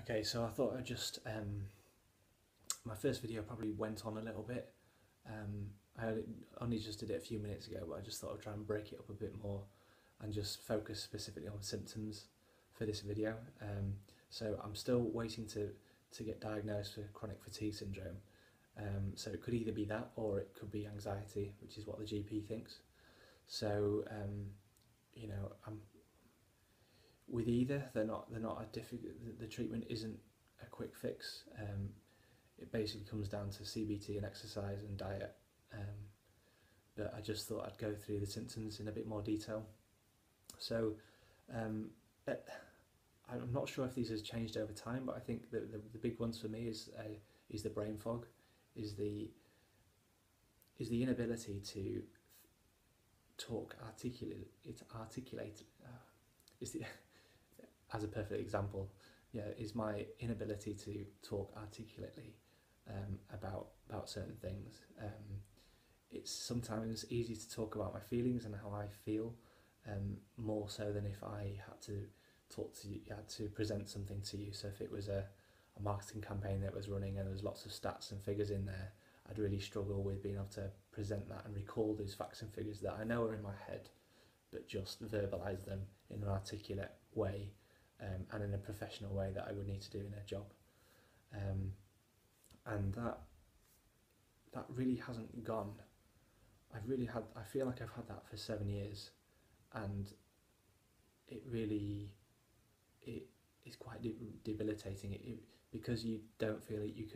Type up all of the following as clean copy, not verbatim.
Okay, so I thought I'd just, my first video probably went on a little bit. Only just did it a few minutes ago, but I just thought I'd try and break it up a bit more and just focus specifically on symptoms for this video. So I'm still waiting to get diagnosed with chronic fatigue syndrome. So it could either be that or it could be anxiety, which is what the GP thinks. So, you know, with either, they're not a difficult. The treatment isn't a quick fix. It basically comes down to CBT and exercise and diet. But I just thought I'd go through the symptoms in a bit more detail. So I'm not sure if these have changed over time, but I think the big ones for me is the brain fog, is the inability to talk articulate. Is the as a perfect example, yeah, is my inability to talk articulately about certain things. It's sometimes easy to talk about my feelings and how I feel, more so than if I had to talk to you, had to present something to you. So if it was a marketing campaign that was running and there was lots of stats and figures in there, I'd really struggle with being able to present that and recall those facts and figures that I know are in my head, but just verbalise them in an articulate way, and in a professional way that I would need to do in a job. And that really hasn't gone. I feel like I've had that for 7 years, and it is quite debilitating. Because you don't feel it, you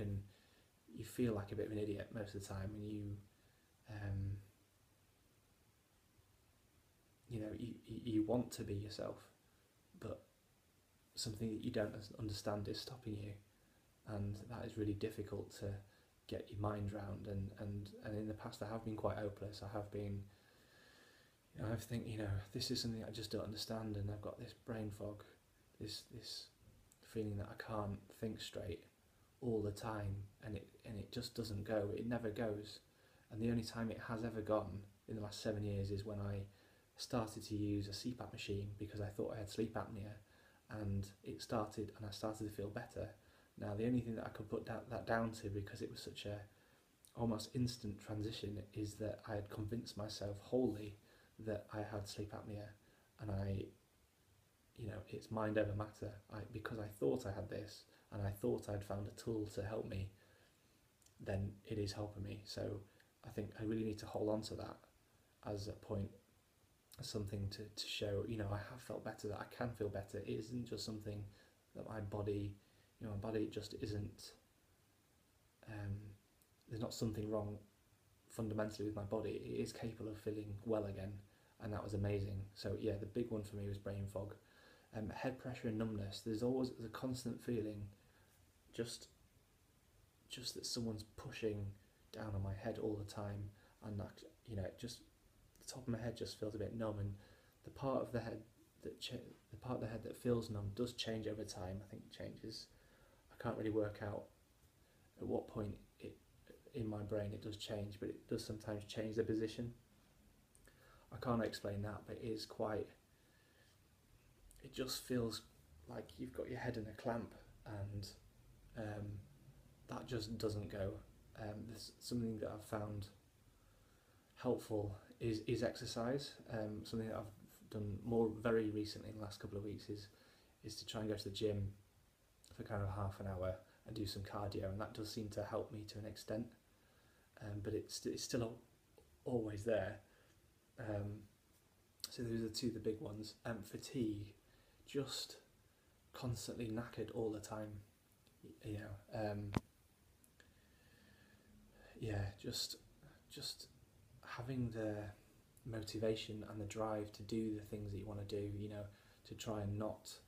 feel like a bit of an idiot most of the time, and you want to be yourself, but something that you don't understand is stopping you, and that is really difficult to get your mind round. And in the past I have been quite hopeless. I have been, I think, this is something I just don't understand, and I've got this brain fog, this feeling that I can't think straight all the time, and it just doesn't go. It never goes. And the only time it has ever gone in the last 7 years is when I started to use a CPAP machine because I thought I had sleep apnea, and I started to feel better. Now the only thing that I could put that down to, because it was such a almost instant transition, is that I had convinced myself wholly that I had sleep apnea, and it's mind over matter. Because I thought I had this, and I thought I'd found a tool to help me, then it is helping me. So I think I really need to hold on to that as a point, as something to show, I have felt better, that I can feel better. It isn't just something that my body just isn't, there's not something wrong fundamentally with my body. It is capable of feeling well again, and that was amazing. So yeah, the big one for me was brain fog. Head pressure and numbness. There's always a constant feeling, just that someone's pushing down on my head all the time, and that, just the top of my head just feels a bit numb, and the part of the head that feels numb does change over time. I think it changes. I can't really work out at what point in my brain it does change, but it does sometimes change the position. I can't explain that, but it just feels like you've got your head in a clamp, and that just doesn't go. There's something that I've found helpful is exercise. Something that I've done more very recently in the last couple of weeks is to try and go to the gym for kind of half an hour and do some cardio, and that does seem to help me to an extent, but it's still always there. So those are the big ones. Fatigue, just constantly knackered all the time, just having the motivation and the drive to do the things that you want to do, to try and not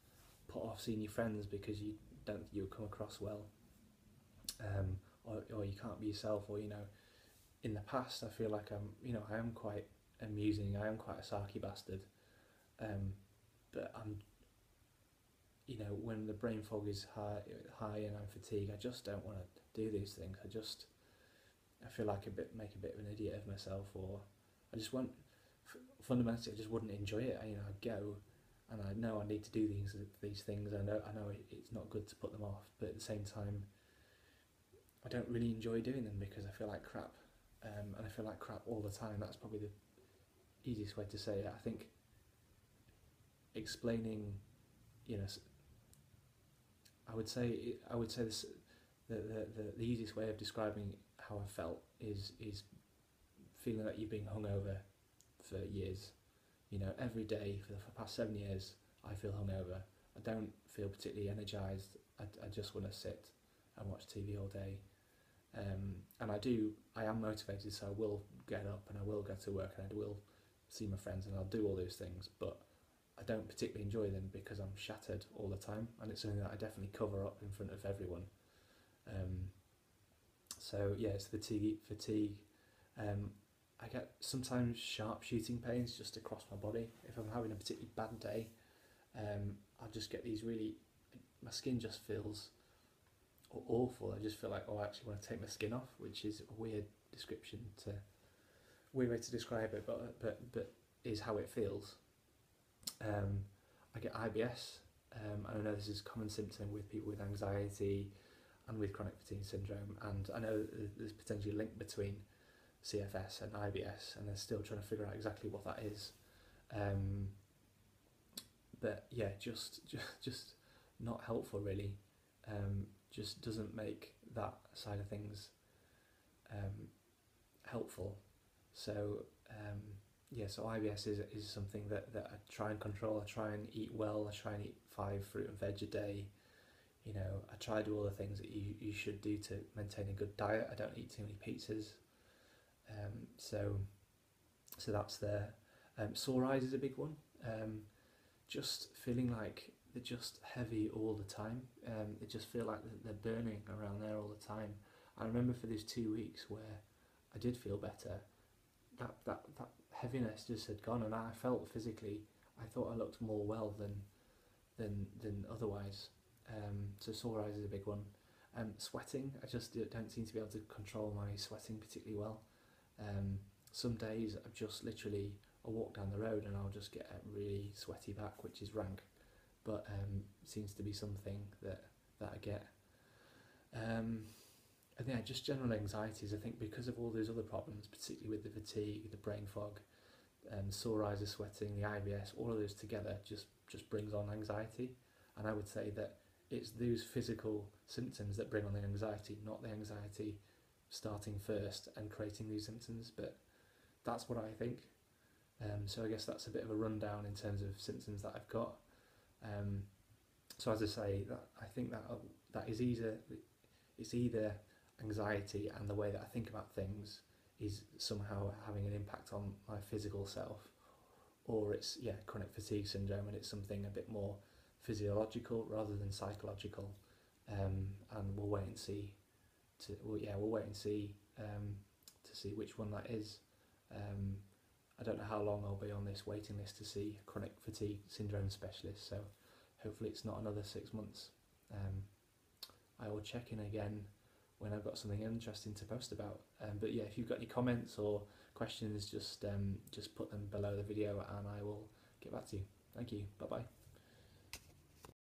put off seeing your friends because you don't think you'll come across well, or you can't be yourself, or in the past I feel like I am quite amusing, I am quite a sarky bastard, but I'm, when the brain fog is high and I'm fatigued, I just don't want to do these things. I feel like make a bit of an idiot of myself, or I just fundamentally I just wouldn't enjoy it. I'd go and I know I need to do these things. I know it's not good to put them off, but at the same time, I don't really enjoy doing them because I feel like crap, and I feel like crap all the time. That's probably the easiest way to say it. I think explaining, you know, I would say this, the easiest way of describing how I felt is feeling like you've been hungover for years. You know, every day for the past 7 years, I feel hungover. I don't feel particularly energised. I just want to sit and watch TV all day. And I am motivated, so I will get up and I will go to work and I will see my friends and I'll do all those things, but I don't particularly enjoy them because I'm shattered all the time, and it's something that I definitely cover up in front of everyone. So yeah, it's fatigue. I get sometimes sharp shooting pains just across my body. If I'm having a particularly bad day, I'll just get these really, my skin just feels awful. I just feel like, oh, I actually want to take my skin off, which is a weird weird way to describe it, but is how it feels. I get IBS. I know this is a common symptom with people with anxiety and with chronic fatigue syndrome, and I know there's potentially a link between CFS and IBS, and they're still trying to figure out exactly what that is. But yeah, just not helpful really. Just doesn't make that side of things helpful. So yeah, so IBS is something that I try and control. I try and eat well. I try and eat 5 fruit and veg a day. You know, I try to do all the things that you should do to maintain a good diet. I don't eat too many pizzas. So that's there. Sore eyes is a big one. Just feeling like they're just heavy all the time. They just feel like they're burning around there all the time. I remember for these 2 weeks where I did feel better, that heaviness just had gone, and I felt physically, I thought I looked more well than otherwise. So sore eyes is a big one. Sweating, I just don't seem to be able to control my sweating particularly well. Some days I've just literally, I'll walk down the road and I'll just get a really sweaty back, which is rank, but seems to be something that I get. And yeah, just general anxieties, I think, because of all those other problems, particularly with the fatigue, the brain fog, sore eyes, the sweating, the IBS, all of those together just brings on anxiety. And I would say that it's those physical symptoms that bring on the anxiety, not the anxiety starting first and creating these symptoms, but that's what I think. So I guess that's a bit of a rundown in terms of symptoms that I've got. So as I say, I think that is either anxiety and the way that I think about things is somehow having an impact on my physical self, or it's chronic fatigue syndrome and it's something a bit more physiological rather than psychological. And we'll wait and see. We'll wait and see to see which one that is. I don't know how long I'll be on this waiting list to see a chronic fatigue syndrome specialist, so hopefully it's not another 6 months. I will check in again when I've got something interesting to post about. But yeah, if you've got any comments or questions, just put them below the video and I will get back to you. Thank you. Bye bye.